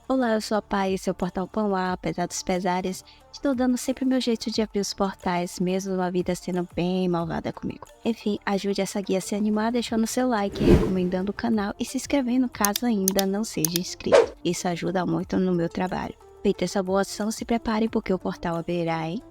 Olá, eu sou a Pai, esse é o Portal Pão-A. Apesar dos pesares, estou dando sempre o meu jeito de abrir os portais, mesmo a vida sendo bem malvada comigo. Enfim, ajude essa guia a se animar deixando seu like, recomendando o canal e se inscrevendo caso ainda não seja inscrito. Isso ajuda muito no meu trabalho. Feita essa boa ação, se prepare porque o portal abrirá, hein?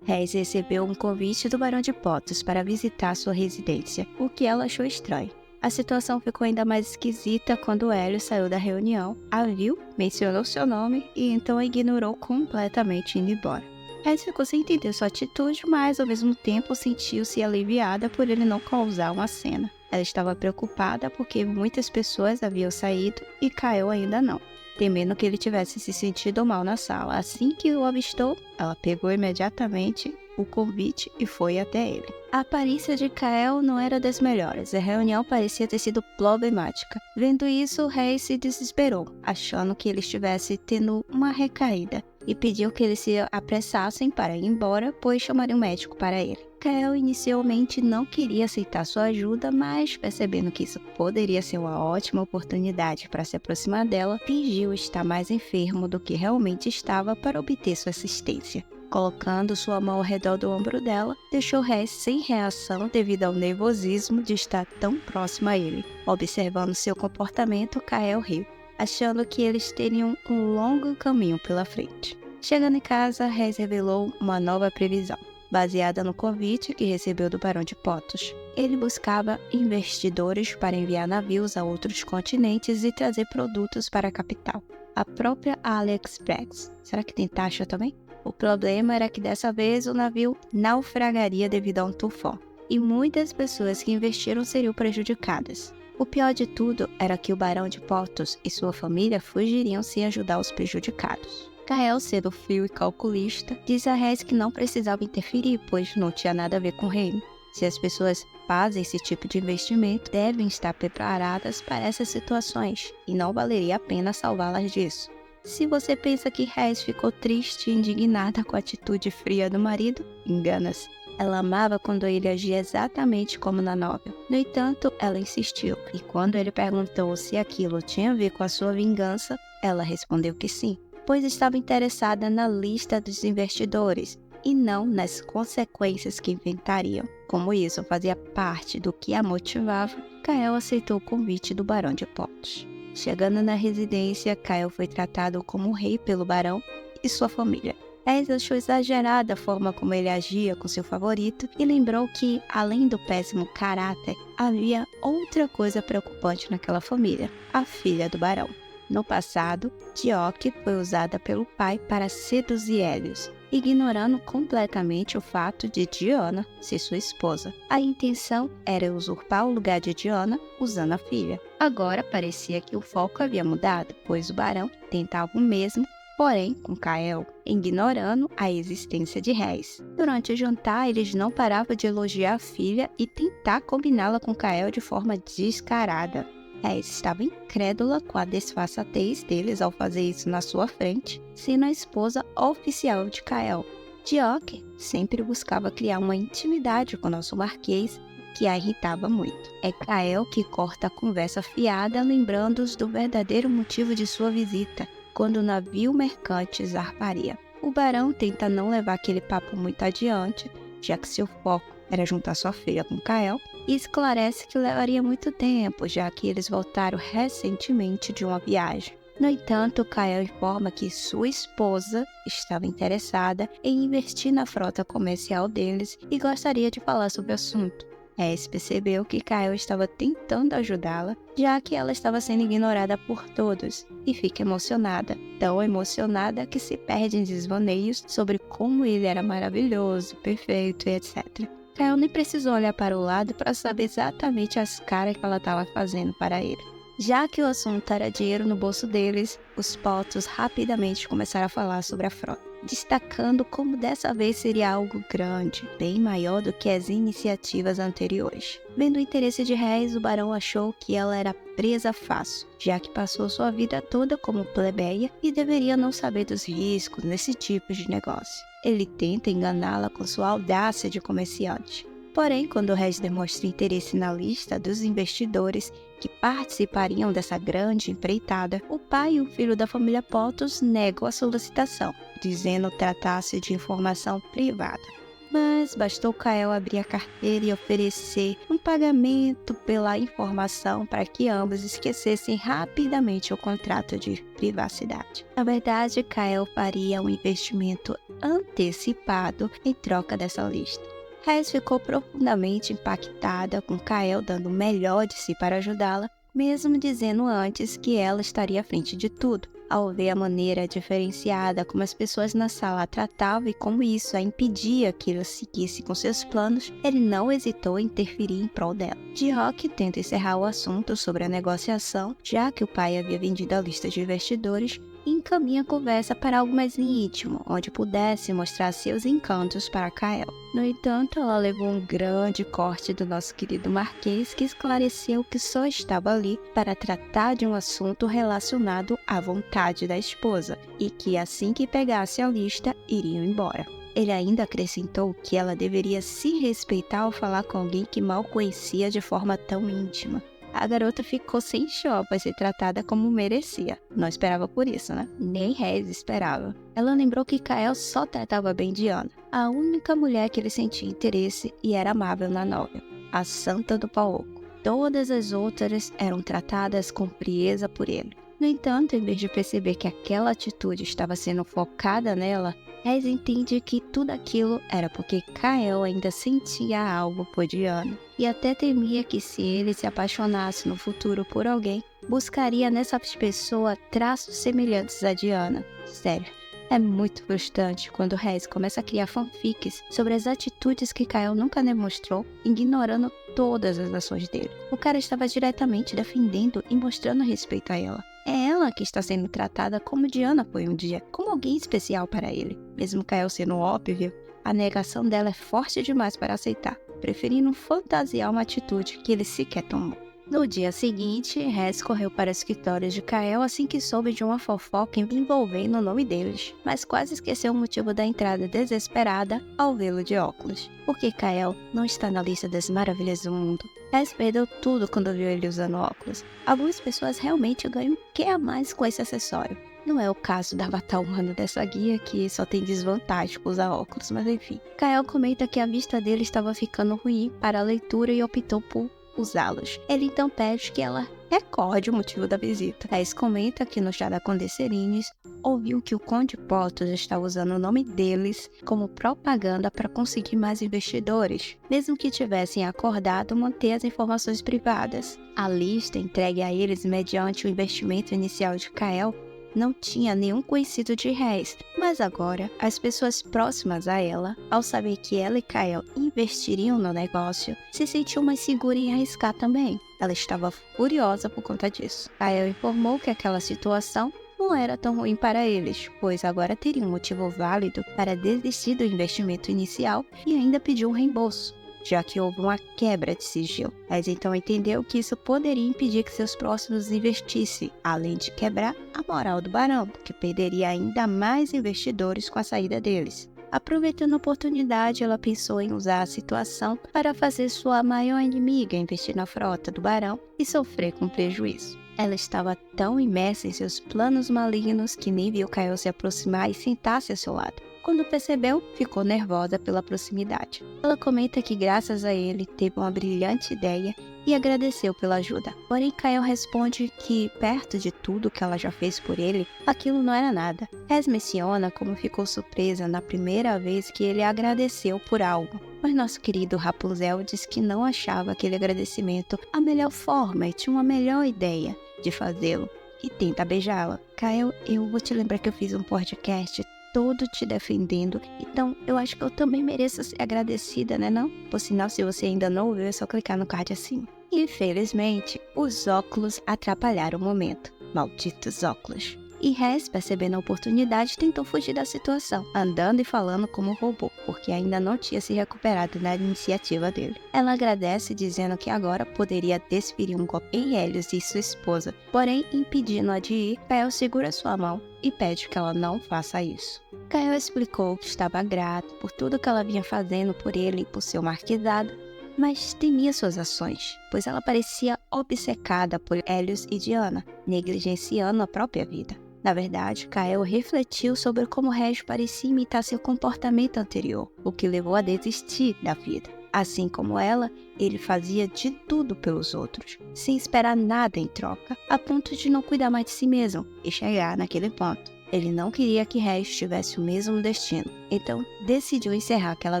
Reis recebeu um convite do Barão de Potos para visitar sua residência, o que ela achou estranho. A situação ficou ainda mais esquisita quando Hélio saiu da reunião, a viu, mencionou seu nome e então a ignorou completamente indo embora. Reis ficou sem entender sua atitude, mas ao mesmo tempo sentiu-se aliviada por ele não causar uma cena. Ela estava preocupada porque muitas pessoas haviam saído e Kael ainda não. Temendo que ele tivesse se sentido mal na sala. Assim que o avistou, ela pegou imediatamente o convite e foi até ele. A aparência de Kael não era das melhores, a reunião parecia ter sido problemática. Vendo isso, o rei se desesperou, achando que ele estivesse tendo uma recaída, e pediu que eles se apressassem para ir embora, pois chamaria um médico para ele. Kael inicialmente não queria aceitar sua ajuda, mas percebendo que isso poderia ser uma ótima oportunidade para se aproximar dela, fingiu estar mais enfermo do que realmente estava para obter sua assistência. Colocando sua mão ao redor do ombro dela, deixou Reis sem reação devido ao nervosismo de estar tão próximo a ele. Observando seu comportamento, Kael riu, achando que eles teriam um longo caminho pela frente. Chegando em casa, Reis revelou uma nova previsão, baseada no convite que recebeu do Barão de Potos. Ele buscava investidores para enviar navios a outros continentes e trazer produtos para a capital. A própria AliExpress. Será que tem taxa também? O problema era que dessa vez o navio naufragaria devido a um tufão, e muitas pessoas que investiram seriam prejudicadas. O pior de tudo era que o Barão de Potos e sua família fugiriam sem ajudar os prejudicados. Kael, sendo frio e calculista, disse a Reis que não precisava interferir, pois não tinha nada a ver com o reino. Se as pessoas fazem esse tipo de investimento, devem estar preparadas para essas situações, e não valeria a pena salvá-las disso. Se você pensa que Reis ficou triste e indignada com a atitude fria do marido, engana-se. Ela amava quando ele agia exatamente como na novela. No entanto, ela insistiu, e quando ele perguntou se aquilo tinha a ver com a sua vingança, ela respondeu que sim, pois estava interessada na lista dos investidores e não nas consequências que inventariam. Como isso fazia parte do que a motivava, Kael aceitou o convite do Barão de Potos. Chegando na residência, Kael foi tratado como rei pelo barão e sua família. Reis achou exagerada a forma como ele agia com seu favorito e lembrou que, além do péssimo caráter, havia outra coisa preocupante naquela família, a filha do barão. No passado, Dioque foi usada pelo pai para seduzir Hélios, ignorando completamente o fato de Diana ser sua esposa. A intenção era usurpar o lugar de Diana usando a filha. Agora parecia que o foco havia mudado, pois o barão tentava o mesmo, porém com Kael, ignorando a existência de Reis. Durante o jantar, eles não paravam de elogiar a filha e tentar combiná-la com Kael de forma descarada. Reis estava incrédula com a disfarçatez deles ao fazer isso na sua frente, sendo a esposa oficial de Kael. Dioque sempre buscava criar uma intimidade com nosso marquês, que a irritava muito. É Kael que corta a conversa fiada, lembrando-os do verdadeiro motivo de sua visita, quando o navio mercante zarparia. O barão tenta não levar aquele papo muito adiante, já que seu foco era juntar sua filha com Kael, e esclarece que levaria muito tempo, já que eles voltaram recentemente de uma viagem. No entanto, Kael informa que sua esposa estava interessada em investir na frota comercial deles e gostaria de falar sobre o assunto. Reis percebeu que Kael estava tentando ajudá-la, já que ela estava sendo ignorada por todos, e fica emocionada, tão emocionada que se perde em desvaneios sobre como ele era maravilhoso, perfeito e etc. Kael nem precisou olhar para o lado para saber exatamente as caras que ela estava fazendo para ele. Já que o assunto era dinheiro no bolso deles, os Potos rapidamente começaram a falar sobre a frota. destacando como dessa vez seria algo grande, bem maior do que as iniciativas anteriores. Vendo o interesse de Rez, o barão achou que ela era presa fácil, já que passou sua vida toda como plebeia e deveria não saber dos riscos nesse tipo de negócio. Ele tenta enganá-la com sua audácia de comerciante. Porém, quando Rez demonstra interesse na lista dos investidores que participariam dessa grande empreitada, o pai e o filho da família Potos negam a solicitação, dizendo tratar-se de informação privada. Mas bastou Kael abrir a carteira e oferecer um pagamento pela informação para que ambos esquecessem rapidamente o contrato de privacidade. Na verdade, Kael faria um investimento antecipado em troca dessa lista. Rez ficou profundamente impactada com Kael dando o melhor de si para ajudá-la, mesmo dizendo antes que ela estaria à frente de tudo. Ao ver a maneira diferenciada como as pessoas na sala a tratavam e como isso a impedia que ela seguisse com seus planos, ele não hesitou em interferir em prol dela. Ji-Hock tenta encerrar o assunto sobre a negociação, já que o pai havia vendido a lista de investidores, e encaminha a conversa para algo mais íntimo, onde pudesse mostrar seus encantos para Kael. No entanto, ela levou um grande corte do nosso querido Marquês, que esclareceu que só estava ali para tratar de um assunto relacionado à vontade da esposa, e que assim que pegasse a lista, iriam embora. Ele ainda acrescentou que ela deveria se respeitar ao falar com alguém que mal conhecia de forma tão íntima. A garota ficou sem chão para ser tratada como merecia. Não esperava por isso, né? Nem Rez esperava. Ela lembrou que Kael só tratava bem Diana, a única mulher que ele sentia interesse e era amável na novela, a santa do pau oco. Todas as outras eram tratadas com frieza por ele. No entanto, em vez de perceber que aquela atitude estava sendo focada nela, Rez entende que tudo aquilo era porque Kael ainda sentia algo por Diana e até temia que se ele se apaixonasse no futuro por alguém, buscaria nessa pessoa traços semelhantes a Diana. Sério, é muito frustrante quando Rez começa a criar fanfics sobre as atitudes que Kael nunca demonstrou, ignorando todas as ações dele. O cara estava diretamente defendendo e mostrando respeito a ela. É ela que está sendo tratada como Diana foi um dia, como alguém especial para ele. Mesmo Kael sendo óbvio, a negação dela é forte demais para aceitar, preferindo fantasiar uma atitude que ele sequer tomou. No dia seguinte, Rez correu para o escritório de Kael assim que soube de uma fofoca envolvendo o nome deles, mas quase esqueceu o motivo da entrada desesperada ao vê-lo de óculos, porque Kael não está na lista das maravilhas do mundo. Rez perdeu tudo quando viu ele usando óculos. Algumas pessoas realmente ganham o que a mais com esse acessório. Não é o caso da avatar humano dessa guia, que só tem desvantagem com usar óculos, mas enfim. Kael comenta que a vista dele estava ficando ruim para a leitura e optou por usá-los. Ele então pede que ela recorde o motivo da visita. Rez comenta que no chá da Conde Serines ouviu que o Conde Potos estava usando o nome deles como propaganda para conseguir mais investidores, mesmo que tivessem acordado manter as informações privadas. A lista entregue a eles mediante o investimento inicial de Kael não tinha nenhum conhecido de Rez, mas agora as pessoas próximas a ela, ao saber que ela e Kael investiriam no negócio, se sentiu mais segura em arriscar também. Ela estava furiosa por conta disso. Kael informou que aquela situação não era tão ruim para eles, pois agora teria um motivo válido para desistir do investimento inicial e ainda pediu um reembolso, já que houve uma quebra de sigilo. Mas então entendeu que isso poderia impedir que seus próximos investissem, além de quebrar a moral do barão, que perderia ainda mais investidores com a saída deles. Aproveitando a oportunidade, ela pensou em usar a situação para fazer sua maior inimiga investir na frota do barão e sofrer com prejuízo. Ela estava tão imersa em seus planos malignos que nem viu Kael se aproximar e sentar-se ao seu lado. Quando percebeu, ficou nervosa pela proximidade. Ela comenta que graças a ele teve uma brilhante ideia e agradeceu pela ajuda. Porém, Kael responde que, perto de tudo que ela já fez por ele, aquilo não era nada. Rez menciona como ficou surpresa na primeira vez que ele agradeceu por algo. Mas nosso querido Rapunzel diz que não achava aquele agradecimento a melhor forma e tinha uma melhor ideia de fazê-lo, e tenta beijá-la. Kael, eu vou te lembrar que eu fiz um podcast todo te defendendo, então eu acho que eu também mereço ser agradecida, né não? Por sinal, se você ainda não ouviu, é só clicar no card acima. Infelizmente, os óculos atrapalharam o momento. Malditos óculos. E Rez, percebendo a oportunidade, tentou fugir da situação, andando e falando como robô, porque ainda não tinha se recuperado da iniciativa dele. Ela agradece, dizendo que agora poderia desferir um golpe em Hélios e sua esposa, porém, impedindo-a de ir, Kael segura sua mão e pede que ela não faça isso. Kael explicou que estava grato por tudo que ela vinha fazendo por ele e por seu marquesado, mas temia suas ações, pois ela parecia obcecada por Hélios e Diana, negligenciando a própria vida. Na verdade, Kael refletiu sobre como Rez parecia imitar seu comportamento anterior, o que levou a desistir da vida. Assim como ela, ele fazia de tudo pelos outros, sem esperar nada em troca, a ponto de não cuidar mais de si mesmo e chegar naquele ponto. Ele não queria que Rez tivesse o mesmo destino, então decidiu encerrar aquela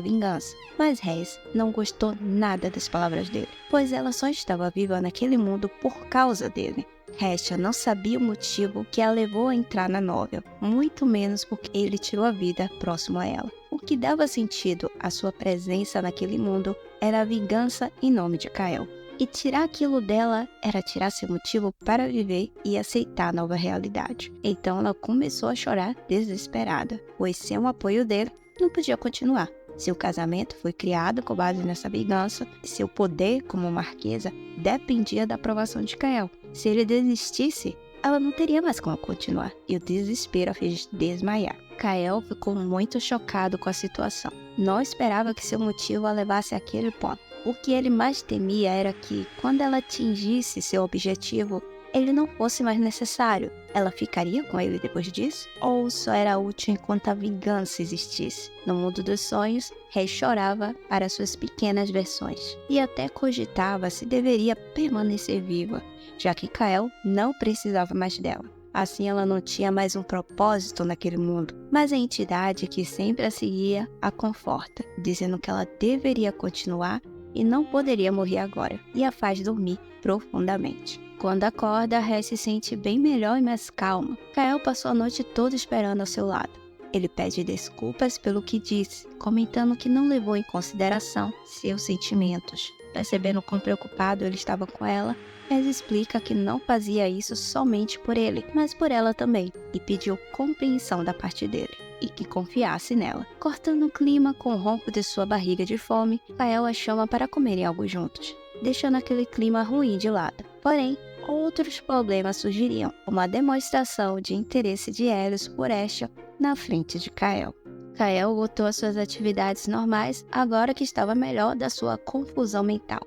vingança. Mas Rez não gostou nada das palavras dele, pois ela só estava viva naquele mundo por causa dele. Hestia não sabia o motivo que a levou a entrar na Novel, muito menos porque ele tirou a vida próximo a ela. O que dava sentido à sua presença naquele mundo era a vingança em nome de Kael. E tirar aquilo dela era tirar seu motivo para viver e aceitar a nova realidade. Então ela começou a chorar desesperada, pois sem o apoio dele, não podia continuar. Seu casamento foi criado com base nessa vingança e seu poder como marquesa dependia da aprovação de Kael. Se ele desistisse, ela não teria mais como continuar, e o desespero a fez desmaiar. Kael ficou muito chocado com a situação. Não esperava que seu motivo a levasse àquele ponto. O que ele mais temia era que, quando ela atingisse seu objetivo, ele não fosse mais necessário. Ela ficaria com ele depois disso? Ou só era útil enquanto a vingança existisse? No mundo dos sonhos, Rez chorava para suas pequenas versões e até cogitava se deveria permanecer viva, já que Kael não precisava mais dela. Assim ela não tinha mais um propósito naquele mundo, mas a entidade que sempre a seguia a conforta, dizendo que ela deveria continuar e não poderia morrer agora, e a faz dormir profundamente. Quando acorda, Rez se sente bem melhor e mais calma. Kael passou a noite toda esperando ao seu lado. Ele pede desculpas pelo que disse, comentando que não levou em consideração seus sentimentos. Percebendo quão preocupado ele estava com ela, Rez explica que não fazia isso somente por ele, mas por ela também, e pediu compreensão da parte dele e que confiasse nela. Cortando o clima com o ronco de sua barriga de fome, Kael a chama para comerem algo juntos, deixando aquele clima ruim de lado. Porém, outros problemas surgiriam, como a demonstração de interesse de Hélios por Hestia na frente de Kael. Kael voltou às suas atividades normais agora que estava melhor da sua confusão mental,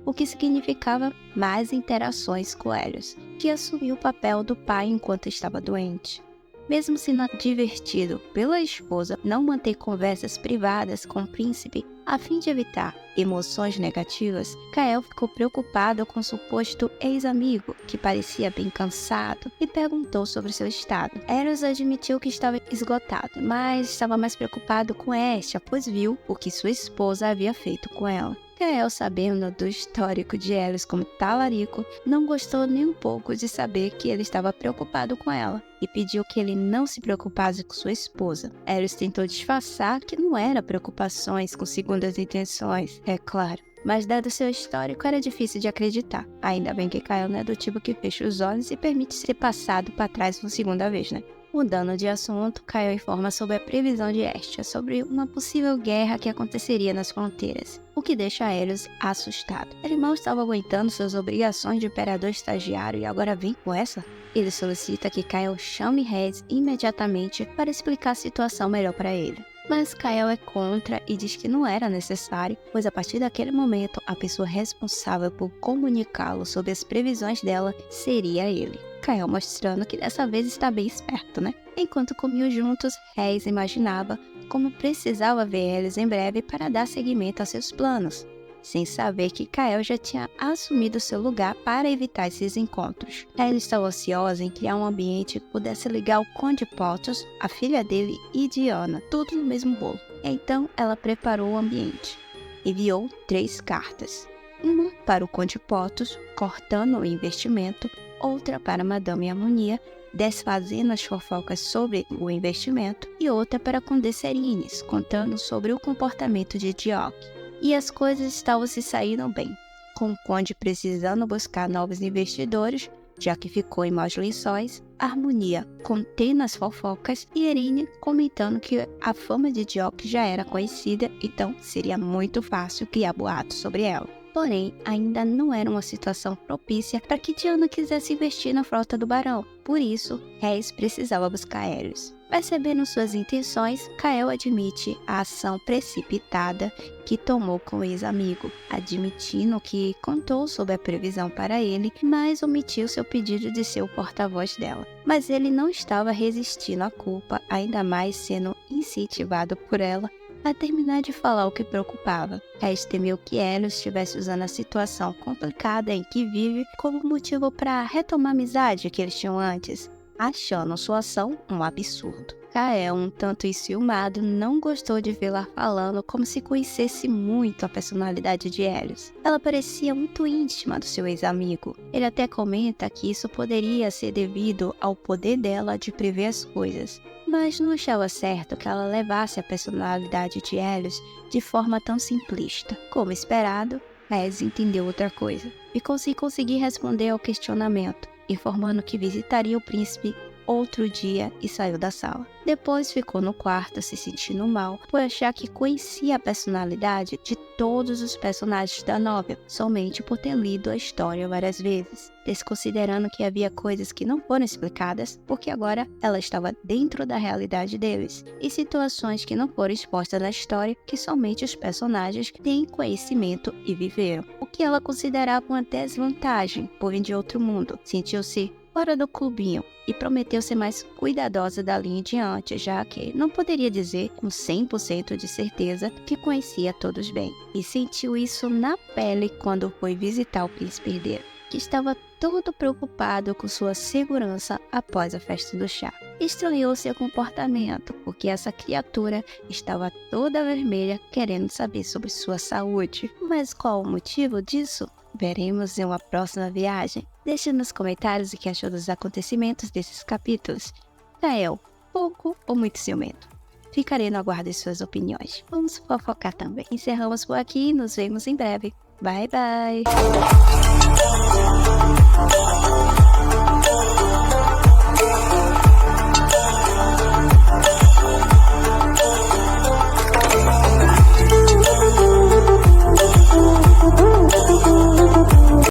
o que significava mais interações com Hélios, que assumiu o papel do pai enquanto estava doente. Mesmo sendo divertido pela esposa não manter conversas privadas com o príncipe a fim de evitar emoções negativas, Kael ficou preocupado com o suposto ex-amigo, que parecia bem cansado, e perguntou sobre seu estado. Eros admitiu que estava esgotado, mas estava mais preocupado com Hestia, pois viu o que sua esposa havia feito com ela. Kael, sabendo do histórico de Hélios como talarico, não gostou nem um pouco de saber que ele estava preocupado com ela e pediu que ele não se preocupasse com sua esposa. Hélios tentou disfarçar que não era preocupações com segundas intenções, é claro, mas dado seu histórico era difícil de acreditar. Ainda bem que Kael não é do tipo que fecha os olhos e permite ser passado para trás uma segunda vez, né? Mudando de assunto, Kael informa sobre a previsão de Hestia sobre uma possível guerra que aconteceria nas fronteiras, o que deixa Hélios assustado. Ele mal estava aguentando suas obrigações de imperador estagiário e agora vem com essa? Ele solicita que Kael chame Rez imediatamente para explicar a situação melhor para ele. Mas Kael é contra e diz que não era necessário, pois a partir daquele momento a pessoa responsável por comunicá-lo sobre as previsões dela seria ele. Kael mostrando que dessa vez está bem esperto, né? Enquanto comiam juntos, Rez imaginava como precisava ver eles em breve para dar seguimento a seus planos, sem saber que Kael já tinha assumido seu lugar para evitar esses encontros. Ela estava ansiosa em criar um ambiente que pudesse ligar o Conde Portos, a filha dele e Diana, tudo no mesmo bolo. Então ela preparou o ambiente. Enviou 3 cartas. Uma para o Conde Portos, cortando o investimento, outra para Madame Harmonia, desfazendo as fofocas sobre o investimento, e outra para Conde Serines, contando sobre o comportamento de Diok. E as coisas estavam se saindo bem, com o Conde precisando buscar novos investidores, já que ficou em maus lençóis, harmonia, contendo as fofocas, e Irene comentando que a fama de Jock já era conhecida, então seria muito fácil criar boatos sobre ela. Porém, ainda não era uma situação propícia para que Diana quisesse investir na frota do barão. Por isso, Rhys precisava buscar Aerys. Percebendo suas intenções, Kael admite a ação precipitada que tomou com o ex-amigo, admitindo que contou sobre a previsão para ele, mas omitiu seu pedido de ser o porta-voz dela. Mas ele não estava resistindo à culpa, ainda mais sendo incentivado por ela a terminar de falar o que preocupava. Rhys temeu que Aerys estivesse usando a situação complicada em que vive como motivo para retomar a amizade que eles tinham antes, achando sua ação um absurdo. Kael, um tanto enciumado, não gostou de vê-la falando como se conhecesse muito a personalidade de Aerys. Ela parecia muito íntima do seu ex-amigo. Ele até comenta que isso poderia ser devido ao poder dela de prever as coisas, mas não achava certo que ela levasse a personalidade de Aerys de forma tão simplista. Como esperado, Rhys entendeu outra coisa. Ficou sem conseguir responder ao questionamento, informando que visitaria o príncipe outro dia e saiu da sala. Depois ficou no quarto se sentindo mal por achar que conhecia a personalidade de todos os personagens da novela, somente por ter lido a história várias vezes, desconsiderando que havia coisas que não foram explicadas porque agora ela estava dentro da realidade deles, e situações que não foram expostas na história que somente os personagens têm conhecimento e viveram, o que ela considerava uma desvantagem por vir de outro mundo. Sentiu-se fora do clubinho e prometeu ser mais cuidadosa dali em diante, já que não poderia dizer com 100% de certeza que conhecia todos bem. E sentiu isso na pele quando foi visitar o príncipe herdeiro, que estava todo preocupado com sua segurança após a festa do chá. Estranhou seu comportamento, porque essa criatura estava toda vermelha querendo saber sobre sua saúde. Mas qual o motivo disso? Veremos em uma próxima viagem. Deixe nos comentários o que achou dos acontecimentos desses capítulos. Kael, pouco ou muito ciumento? Ficarei no aguardo de suas opiniões. Vamos fofocar também. Encerramos por aqui e nos vemos em breve. Bye, bye!